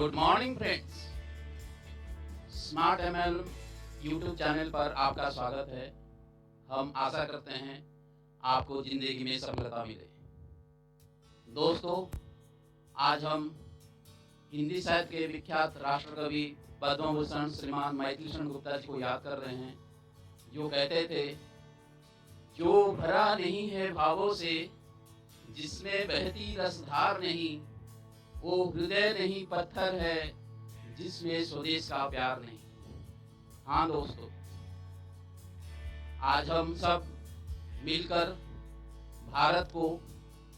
Good morning friends, smart ML YouTube channel पर आपका स्वागत है। हम आशा करते हैं आपको जिंदगी में सफलता मिले। दोस्तों, आज हम हिंदी साहित्य के विख्यात राष्ट्र कवि पद्म भूषण श्रीमान मैथिली शरण गुप्ता जी को याद कर रहे हैं, जो कहते थे, जो भरा नहीं है भावों से, जिसमें बहती रसधार नहीं, वो हृदय नहीं पत्थर है, जिसमें स्वदेश का प्यार नहीं। हाँ दोस्तों, आज हम सब मिलकर भारत को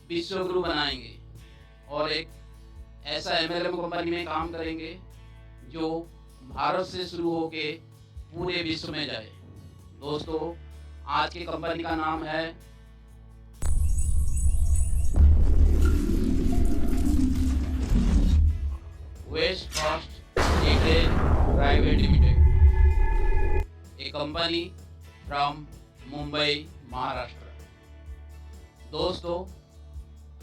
विश्व गुरु बनाएंगे और एक ऐसा एमएलएम कंपनी में काम करेंगे जो भारत से शुरू होके पूरे विश्व में जाए। दोस्तों, आज की कंपनी का नाम है west coast retail private limited, a company from Mumbai, Maharashtra. दोस्तों,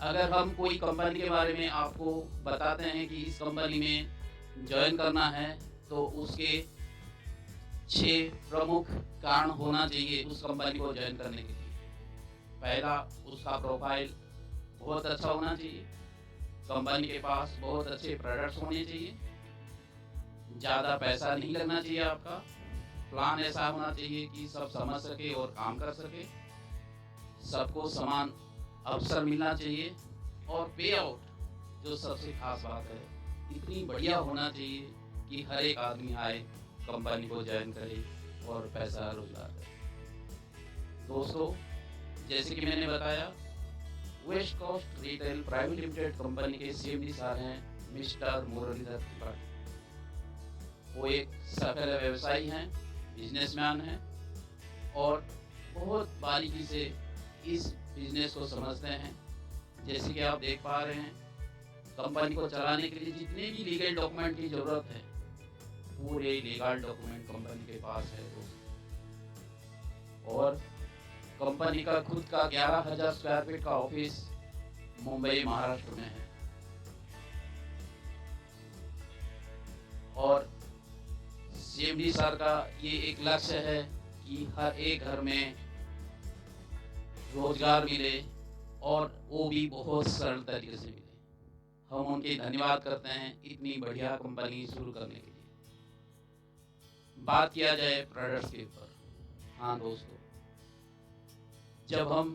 अगर हम कोई कंपनी के बारे में आपको बताते हैं कि इस कंपनी में ज्वाइन करना है, तो उसके 6 प्रमुख कारण होना चाहिए उस कंपनी को ज्वाइन करने के लिए। पहला, उसका प्रोफाइल बहुत अच्छा होना चाहिए। कंपनी के पास बहुत अच्छे प्रोडक्ट्स होने चाहिए। ज़्यादा पैसा नहीं लगना चाहिए आपका। प्लान ऐसा होना चाहिए कि सब समझ सके और काम कर सके। सबको समान अवसर मिलना चाहिए और पे आउट, जो सबसे खास बात है, इतनी बढ़िया होना चाहिए कि हर एक आदमी आए, कंपनी को ज्वाइन करे और पैसा रोजगार करे। दोस्तों, जैसे कि मैंने बताया, west coast retail private limited company के CMD साहब हैं मिस्टर मुरलीधर त्रिपाठी। वो एक सफल व्यवसायी हैं, बिजनेसमैन हैं और बहुत बारीकी से इस बिजनेस को समझते हैं। जैसे कि आप देख पा रहे हैं, कंपनी को चलाने के लिए जितने भी लीगल डॉक्यूमेंट की जरूरत है, पूरे लीगल डॉक्यूमेंट कंपनी के पास है और कंपनी का खुद का 11,000 स्क्वायर फीट का ऑफिस मुंबई, महाराष्ट्र में है और CMD सर का ये एक लक्ष्य है कि हर एक घर में रोजगार मिले और वो भी बहुत सरल तरीके से मिले। हम उनके धन्यवाद करते हैं इतनी बढ़िया कंपनी शुरू करने के लिए। बात किया जाए प्रोडक्ट्स के ऊपर। हाँ दोस्तों, जब हम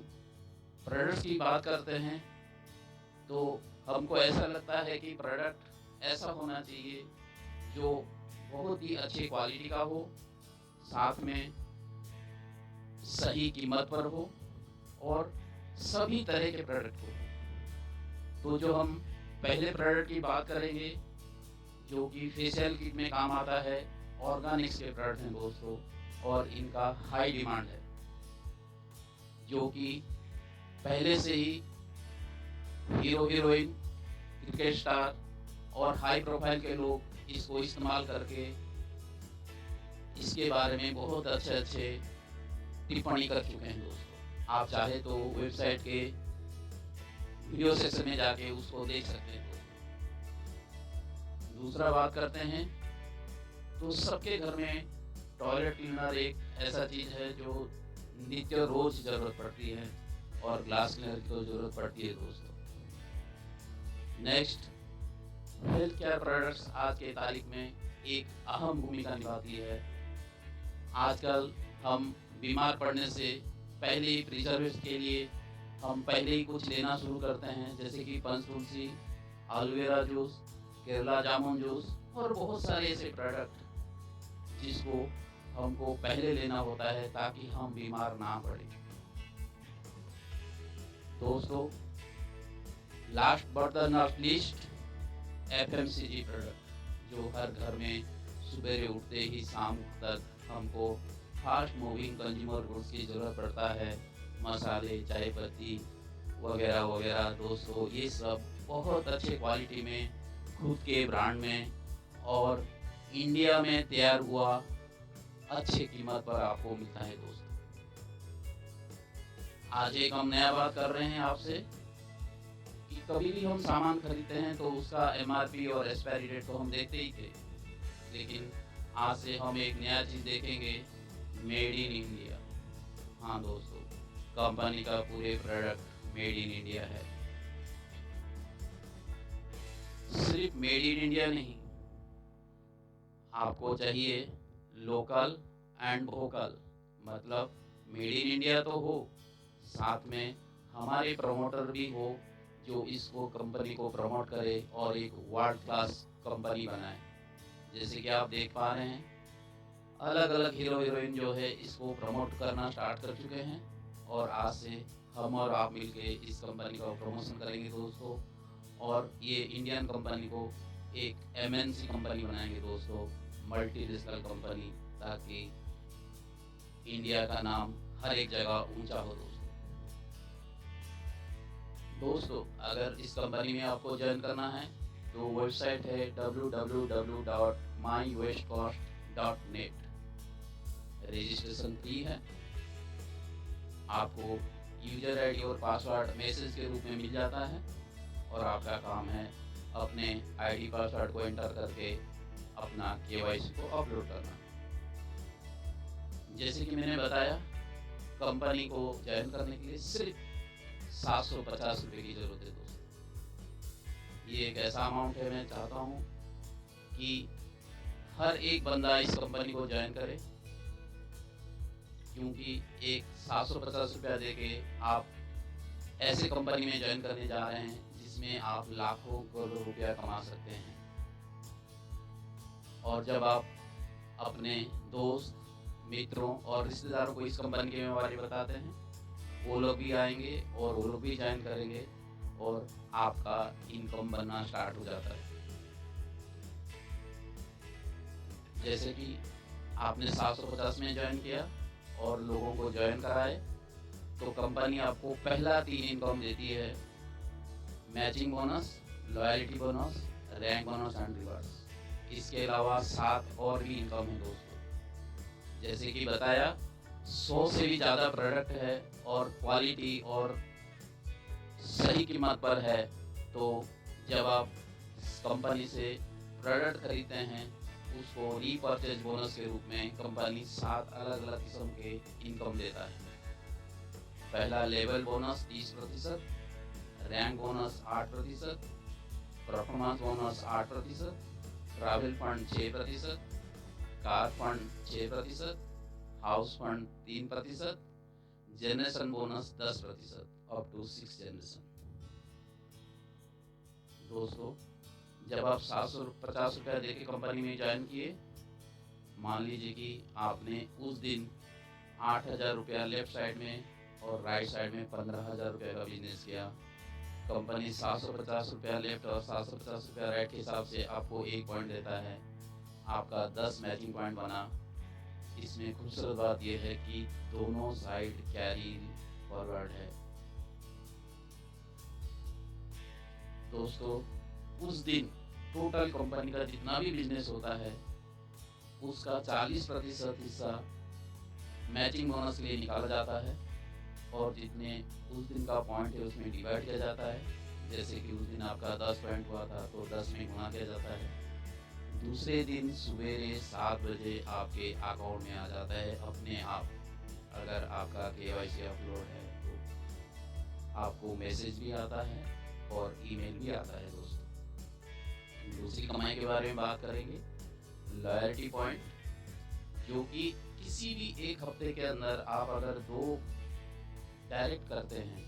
प्रोडक्ट्स की बात करते हैं तो हमको ऐसा लगता है कि प्रोडक्ट ऐसा होना चाहिए जो बहुत ही अच्छी क्वालिटी का हो, साथ में सही कीमत पर हो और सभी तरह के प्रोडक्ट हो। तो जो हम पहले प्रोडक्ट की बात करेंगे, जो कि फेशियल किट में काम आता है, ऑर्गेनिक्स के प्रोडक्ट हैं दोस्तों, और इनका हाई डिमांड है, जो कि पहले से ही हीरो हीरोइन, क्रिकेट स्टार और हाई प्रोफाइल के लोग इसको इस्तेमाल करके इसके बारे में बहुत अच्छे टिप्पणी कर चुके हैं दोस्तों। आप चाहे तो वेबसाइट के वीडियो सेक्शन में जाके उसको देख सकते हैं दोस्तों। दूसरा बात करते हैं तो सबके घर में टॉयलेट क्लीनर एक ऐसा चीज़ है जो नित्य रोज जरूरत पड़ती है और ग्लास क्लीनर की तो जरूरत पड़ती है दोस्तों। नेक्स्ट, हेल्थ केयर प्रोडक्ट्स आज के तारीख में एक अहम भूमिका निभाती है। आजकल हम बीमार पड़ने से पहले ही प्रिजर्वेटिव के लिए हम पहले ही कुछ लेना शुरू करते हैं, जैसे कि पंचतुलसी, एलोवेरा जूस, केरला जामुन जूस और बहुत सारे ऐसे प्रोडक्ट जिसको हमको पहले लेना होता है ताकि हम बीमार ना पड़े। दोस्तों, last but the not least, FMCG product, जो हर घर में सुबह उठते ही शाम तक हमको फास्ट मूविंग कंज्यूमर गुड्स की ज़रूरत पड़ता है। मसाले, चाय पत्ती वगैरह वगैरह। दोस्तों, ये सब बहुत अच्छे क्वालिटी में, खुद के ब्रांड में और इंडिया में तैयार हुआ अच्छे कीमत पर आपको मिलता है दोस्तों। आज एक हम नया बात कर रहे हैं आपसे कि कभी भी हम सामान खरीदते हैं तो उसका एमआरपी और एक्सपायरी डेट तो हम देखते ही थे, लेकिन आज से हम एक नया चीज़ देखेंगे, मेड इन इंडिया। हाँ दोस्तों, कंपनी का पूरे प्रोडक्ट मेड इन इंडिया है। सिर्फ मेड इन इंडिया नहीं, आपको चाहिए लोकल एंड वोकल, मतलब मेड इन इंडिया तो हो, साथ में हमारे प्रमोटर भी हो जो इसको कंपनी को प्रमोट करे और एक वर्ल्ड क्लास कंपनी बनाए। जैसे कि आप देख पा रहे हैं, अलग अलग हीरो हीरोइन जो है इसको प्रमोट करना स्टार्ट कर चुके हैं, और आज से हम और आप मिलके इस कंपनी का प्रमोशन करेंगे दोस्तों, और ये इंडियन कंपनी को एक एमएनसी कंपनी बनाएंगे दोस्तों, मल्टीनेशनल कंपनी, ताकि इंडिया का नाम हर एक जगह ऊंचा हो दोस्तों। अगर इस कंपनी में आपको ज्वाइन करना है तो वेबसाइट है www.mywestcoast.net। रजिस्ट्रेशन फ्री है, आपको यूजर आईडी और पासवर्ड मैसेज के रूप में मिल जाता है, और आपका काम है अपने आईडी पासवर्ड को एंटर करके अपना केवाईसी को अपलोड करना। जैसे कि मैंने बताया, कंपनी को ज्वाइन करने के लिए सिर्फ 750 रुपये की ज़रूरत है दोस्तों। ये एक ऐसा अमाउंट है, मैं चाहता हूँ कि हर एक बंदा इस कंपनी को ज्वाइन करे, क्योंकि एक 750 रुपया दे के आप ऐसे कंपनी में ज्वाइन करने जा रहे हैं जिसमें आप लाखों करोड़ों रुपया कमा सकते हैं। और जब आप अपने दोस्त, मित्रों और रिश्तेदारों को इस कंपनी के बारे में बताते हैं, वो लोग भी आएंगे और वो लोग भी ज्वाइन करेंगे, और आपका इनकम बनना स्टार्ट हो जाता है। जैसे कि आपने 750 में ज्वाइन किया और लोगों को ज्वाइन कराए, तो कंपनी आपको पहला 3 इनकम देती है, matching bonus, loyalty bonus, rank bonus and rewards. इसके अलावा 7 और भी इनकम है दोस्तों। जैसे कि बताया, 100 से भी ज़्यादा प्रोडक्ट है और क्वालिटी और सही कीमत पर है। तो जब आप कंपनी से प्रोडक्ट खरीदते हैं, उसको रीपर्चेज बोनस के रूप में कंपनी 7 अलग अलग किस्म के इनकम देता है। पहला level bonus 30%, rank bonus 8%, performance bonus 8%, travel fund 6%, car fund 6%, house fund 3%, generation bonus 10%, up to 6 generation. दोस्तों, जब आप 750 रुपया दे के कंपनी में ज्वाइन किए, मान लीजिए कि आपने उस दिन 8,000 रुपया लेफ्ट साइड में और राइट साइड में 15,000 रुपये का बिजनेस किया। कंपनी 750 रुपया लेफ्ट और 750 रुपया राइट के हिसाब से आपको 1 पॉइंट देता है। आपका 10 मैचिंग पॉइंट बना। इसमें खूबसूरत बात यह है कि दोनों साइड कैरी फॉरवर्ड है। दोस्तों, उस दिन टोटल कंपनी का जितना भी बिजनेस होता है, उसका 40% हिस्सा मैचिंग बोनस के लिए निकाला जाता है, और जितने उस दिन का पॉइंट है उसमें डिवाइड किया जाता है। जैसे कि उस दिन आपका 10 पॉइंट हुआ था तो 10 में गुणा किया जाता है। दूसरे दिन सवेरे 7 बजे आपके अकाउंट में आ जाता है अपने आप। अगर आपका केवाईसी अपलोड है तो आपको मैसेज भी आता है और ईमेल भी आता है दोस्तों। दूसरी कमाई के बारे में बात करेंगे, लॉयल्टी पॉइंट, जो कि किसी भी एक हफ्ते के अंदर आप अगर 2 डायरेक्ट करते हैं,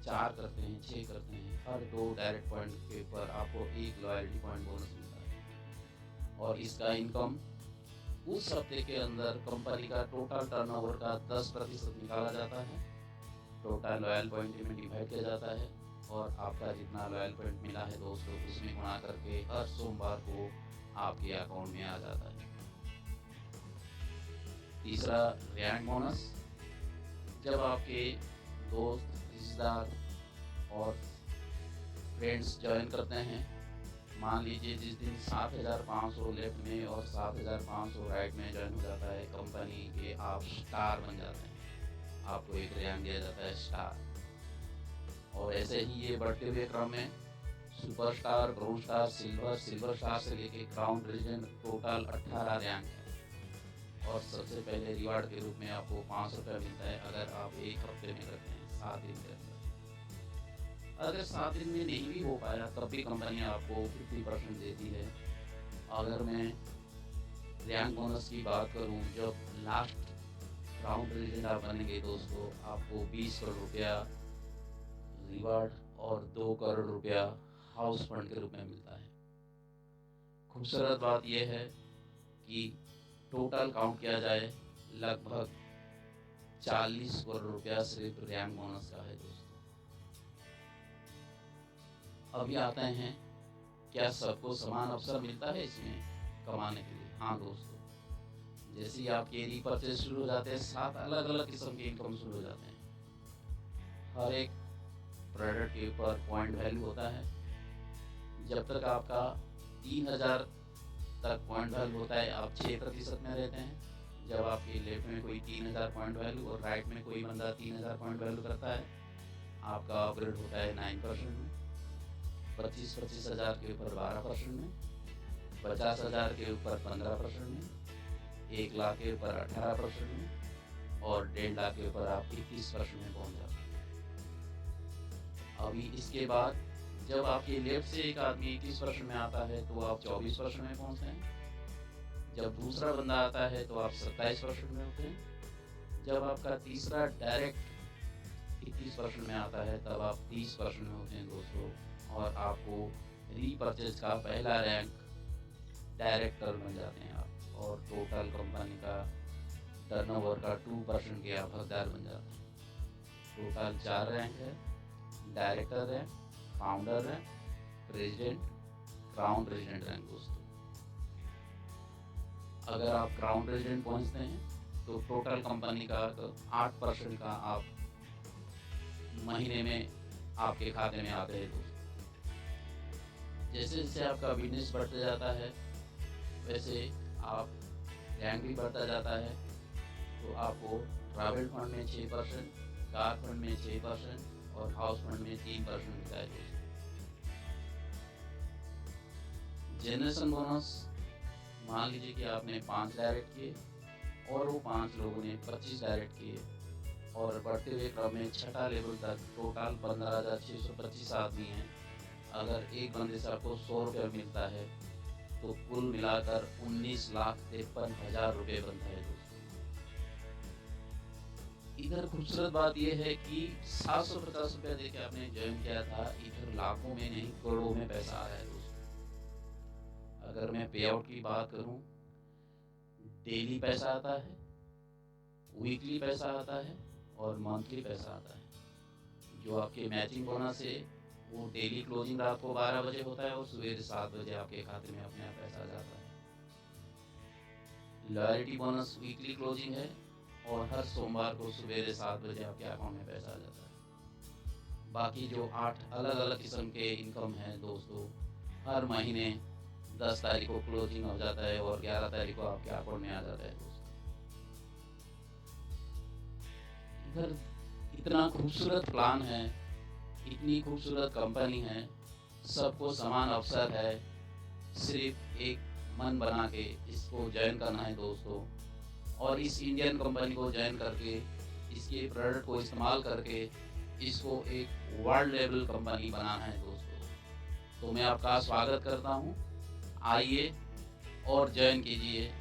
4 करते हैं, 6 करते हैं, हर 2 डायरेक्ट पॉइंट के ऊपर आपको 1 लॉयल्टी पॉइंट बोनस मिलता है। और इसका इनकम उस हफ्ते के अंदर कंपनी का टोटल टर्नओवर का 10% निकाला जाता है, टोटल लॉयल पॉइंट में डिवाइड किया जाता है, और आपका जितना लॉयल पॉइंट मिला है दोस्तों, उसमें गुणा करके हर सोमवार को आपके अकाउंट में आ जाता है। तीसरा, रैंक बोनस। जब आपके दोस्त, रिश्तेदार और फ्रेंड्स ज्वाइन करते हैं, मान लीजिए जिस दिन 7,500 लेफ्ट में और 7,500 राइट में ज्वाइन हो जाता है कंपनी के, आप स्टार बन जाते हैं। आपको एक रैंक दिया जाता है स्टार। और ऐसे ही ये बढ़ते हुए क्रम में superstar, bronze star, silver star से लेके क्राउन रेजिडेंट टोटल 18 रैंक है। और सबसे पहले रिवार्ड के रूप में आपको 500 रुपये मिलता है अगर आप एक हफ्ते में करते हैं, 7 दिन के अंदर। अगर 7 दिन में नहीं भी हो पाया तब भी कंपनी आपको 50% देती है। अगर मैं रैंक बोनस की बात करूं, जब लास्ट क्राउन रेजिडेंट आप बनेंगे दोस्तों, आपको 20 करोड़ रुपया रिवार्ड और 2 करोड़ रुपया हाउस फंड के रूप में मिलता है। खूबसूरत बात यह है कि टोटल काउंट किया जाए लगभग 40 करोड़ रुपया सिर्फ रैंक बोनस का है दोस्तों। अभी आते हैं, क्या सबको समान अवसर मिलता है इसमें कमाने के लिए? हाँ दोस्तों, जैसे ही आपके रीपर्चेज शुरू हो जाते हैं, 7 अलग अलग किस्म के इनकम शुरू हो जाते हैं। हर एक प्रोडक्ट के ऊपर पॉइंट वैल्यू होता है। जब तक आपका 3000 तक पॉइंट वैल्यू होता है, आप 6% में रहते हैं। जब आपके लेफ्ट में कोई 3000 पॉइंट वैल्यू और राइट में कोई बंदा 3000 पॉइंट वैल्यू करता है, आपका अपग्रेड होता है 9% में। 25 हज़ार के ऊपर 12% में, 50,000 के ऊपर 15% में, 1 लाख के ऊपर 18% में और 1.5 लाख के ऊपर आप 21% में पहुंच जाते हैं। अभी इसके बाद जब आपके लेफ्ट से एक आदमी 21% में आता है तो आप 24% में पहुंचते हैं। जब दूसरा बंदा आता है तो आप 27% में होते हैं। जब आपका तीसरा डायरेक्ट 21% में आता है तब आप 30% में होते हैं दोस्तों। और आपको रीपर्चेज का पहला रैंक डायरेक्टर बन जाते हैं आप, और टोटल कंपनी का टर्नओवर का 2% के आप हकदार बन जाते हैं। टोटल 4 रैंक है: director rank, founder rank, president, crown resident rank दोस्तों। अगर आप क्राउन रेजिडेंट पहुंचते हैं तो टोटल कंपनी का 8% का आप महीने में आपके खाते में आते हैं दोस्तों। जैसे जैसे आपका बिजनेस बढ़ता जाता है वैसे आप रैंक भी बढ़ता जाता है। तो आपको ट्रैवल फंड में 6%, कार फंड में 6% और हाउस फंड में 3% मिलता है दोस्तों। जनरेशन बोनस, मान लीजिए कि आपने 5 डायरेक्ट किए और वो 5 लोगों ने 25 डायरेक्ट किए, और बढ़ते हुए क्रम में 6ठा लेवल तक टोटल 15,625 आदमी हैं। अगर एक बंदे से आपको 100 रुपये मिलता है तो कुल मिलाकर 19,53,000 रुपये बनता है दोस्तों। इधर खूबसूरत बात यह है कि 750 रुपये देके आपने ज्वाइन किया था, इधर लाखों में नहीं करोड़ों में पैसा आ रहा है दोस्तों। अगर मैं पे आउट की बात करूं, डेली पैसा आता है, वीकली पैसा आता है और मंथली पैसा आता है। जो आपके मैचिंग बोनस है वो डेली क्लोजिंग रात को 12 बजे होता है और सवेरे 7 बजे आपके खाते में अपने आप पैसा जाता है। लॉयल्टी बोनस वीकली क्लोजिंग है और हर सोमवार को सवेरे 7 बजे आपके अकाउंट में पैसा आ जाता है। बाकी जो 8 अलग अलग किस्म के इनकम है दोस्तों, हर महीने 10 तारीख को क्लोजिंग हो जाता है और 11 तारीख को आपके अकाउंट में आ जाता है दोस्तों। इधर इतना खूबसूरत प्लान है, इतनी खूबसूरत कंपनी है, सबको समान अवसर है। सिर्फ एक मन बना के इसको ज्वाइन करना है दोस्तों, और इस इंडियन कंपनी को ज्वाइन करके इसके प्रोडक्ट को इस्तेमाल करके इसको एक वर्ल्ड लेवल कंपनी बनाना है दोस्तों। तो मैं आपका स्वागत करता हूँ, आइए और ज्वाइन कीजिए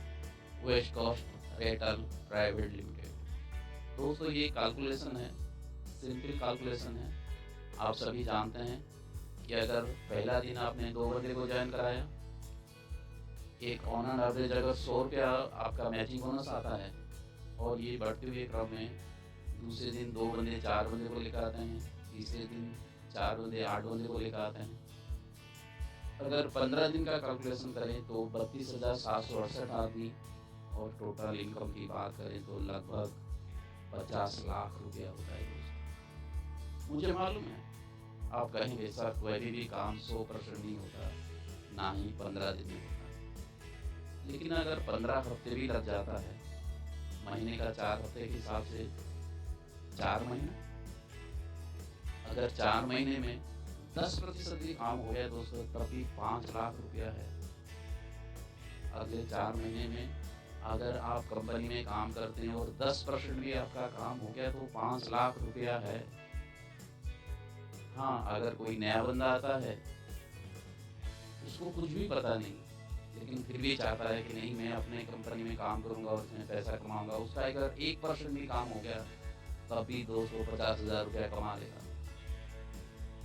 west coast retail private limited. दोस्तों ये कैलकुलेशन है, सिंपल कैलकुलेशन है। आप सभी जानते हैं कि अगर पहला दिन आपने 2 बंदे को ज्वाइन कराया, एक ऑन एंड एवरेज अगर 100 रुपया आपका मैचिंग बोनस आता है, और ये बढ़ते हुए क्रम में दूसरे दिन 2 बंदे 4 बंदे को लेकर आते हैं, तीसरे दिन 4 बंदे 8 बंदे को लेकर आते हैं। अगर 15 दिन का कैलकुलेशन करें तो 32,768 आदमी, और टोटल इनकम की बात करें तो लगभग 50 लाख रुपया होता है दोस्तों। मुझे मालूम है आप कहेंगे सर कोई भी काम 100% नहीं होता, ना ही 15 दिन में होता। लेकिन अगर 15 हफ्ते भी लग जाता है, महीने का 4 हफ्ते के हिसाब से 4 महीना, अगर 4 महीने में 10% भी काम हो गया दोस्तों, तब भी 5 लाख रुपया है। अगले 4 महीने में अगर आप कंपनी में काम करते हैं और 10% भी आपका काम हो गया तो 5 लाख रुपया है। हाँ, अगर कोई नया बंदा आता है, उसको कुछ भी पता नहीं, लेकिन फिर भी चाहता है कि नहीं, मैं अपने कंपनी में काम करूंगा और इसमें पैसा कमाऊंगा, उसका अगर 1% भी काम हो गया तब भी 250,000 रुपया कमा लेगा।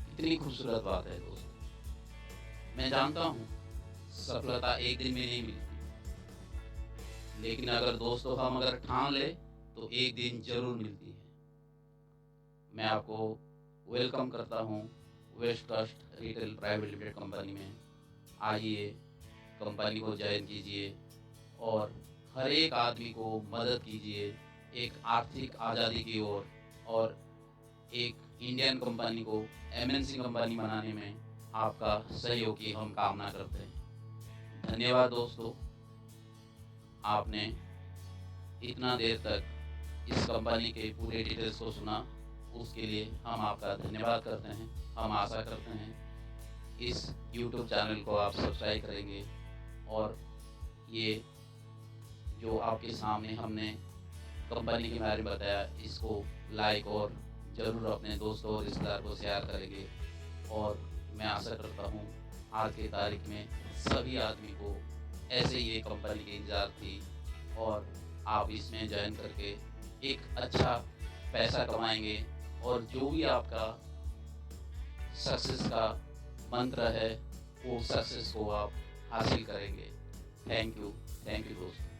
कितनी खूबसूरत बात है दोस्तों। मैं जानता हूँ सफलता एक दिन में नहीं मिलती, लेकिन अगर दोस्तों हम अगर ठान ले तो एक दिन जरूर मिलती है। मैं आपको वेलकम करता हूँ west coast retail private limited company में। आइए, कंपनी को ज्वाइन कीजिए और हर एक आदमी को मदद कीजिए एक आर्थिक आज़ादी की ओर, और एक इंडियन कंपनी को एमएनसी कंपनी बनाने में आपका सहयोग की हम कामना करते हैं। धन्यवाद दोस्तों, आपने इतना देर तक इस कंपनी के पूरे डिटेल्स को सुना, उसके लिए हम आपका धन्यवाद करते हैं। हम आशा करते हैं इस YouTube चैनल को आप सब्सक्राइब करेंगे और ये जो आपके सामने हमने कंपनी के बारे में बताया, इसको लाइक और ज़रूर अपने दोस्तों और रिश्तेदार को शेयर करेंगे। और मैं आशा करता हूँ आज की तारीख में सभी आदमी को ऐसे ही एक कंपनी की इंतजार थी और आप इसमें ज्वाइन करके एक अच्छा पैसा कमाएंगे और जो भी आपका सक्सेस का मंत्र है वो सक्सेस को आप हासिल करेंगे। थैंक यू दोस्तों।